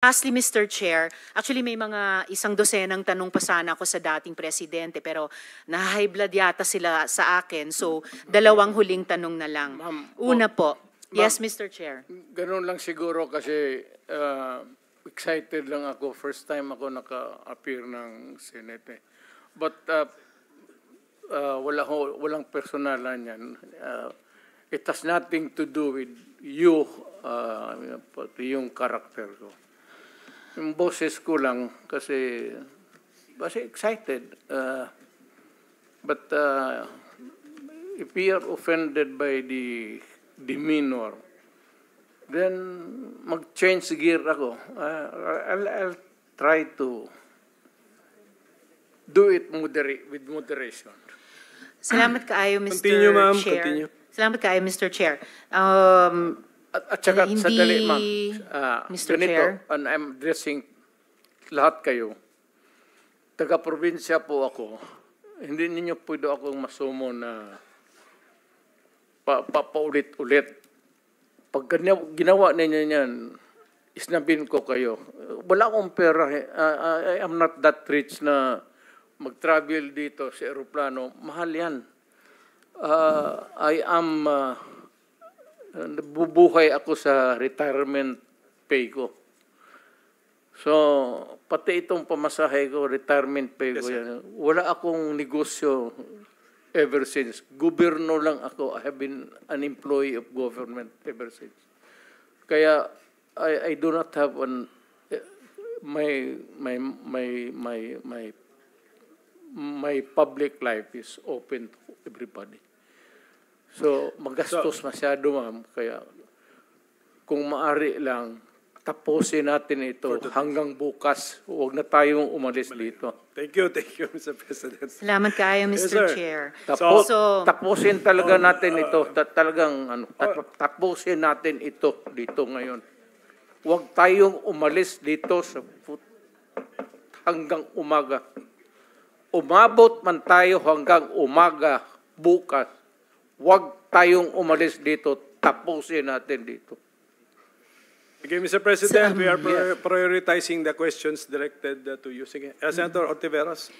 Lastly, Mr. Chair, actually may mga isang dosenang tanong pa sana ako sa dating presidente pero na-high blood yata sila sa akin. So, dalawang huling tanong na lang. Una po. Yes, Mr. Chair. Ganun lang siguro kasi excited lang ako. First time ako naka-appear ng Senate. But walang personalan yan. It has nothing to do with you, yung character ko. Yung boses ko lang kasi excited. But if we are offended by the demeanor, then mag-change gear ako. I'll try to do it with moderation. Salamat kaayo, Mr. Continue, ma'am. Chair. Continue. Salamat kaayo, Mr. Chair. At saka, Hindi, sandali, ma'am. Mr. Ganito, Chair. and I'm addressing lahat kayo. Taga-probinsya po ako. Hindi ninyo pwede akong masumo na paulit-ulit. Pag ginawa ninyo yan, isnabin ko kayo. Wala akong pera. I am not that rich na mag-travel dito sa aeroplano. Mahal yan. I am... bubuhay ako sa retirement pay ko. So, pati itong pamasahe ko, retirement pay ko yan. Wala akong negosyo ever since. Gobyerno lang ako. I have been an employee of government ever since. Kaya, I do not have my public life is open to everybody. So, magastos masyado, ma'am. Kaya, kung maari lang, tapusin natin ito hanggang bukas. Huwag na tayong umalis dito. Thank you, Mr. President. Salamat kaayo, Mr. Yes, sir. Chair. Tapusin talaga natin ito. Tapusin natin ito dito ngayon. Huwag tayong umalis dito hanggang umaga. Umabot man tayo hanggang umaga bukas. Huwag tayong umalis dito, tapusin natin dito. Okay, Mr. President, we are prioritizing the questions directed to you. Sige. Senator Ortiveros.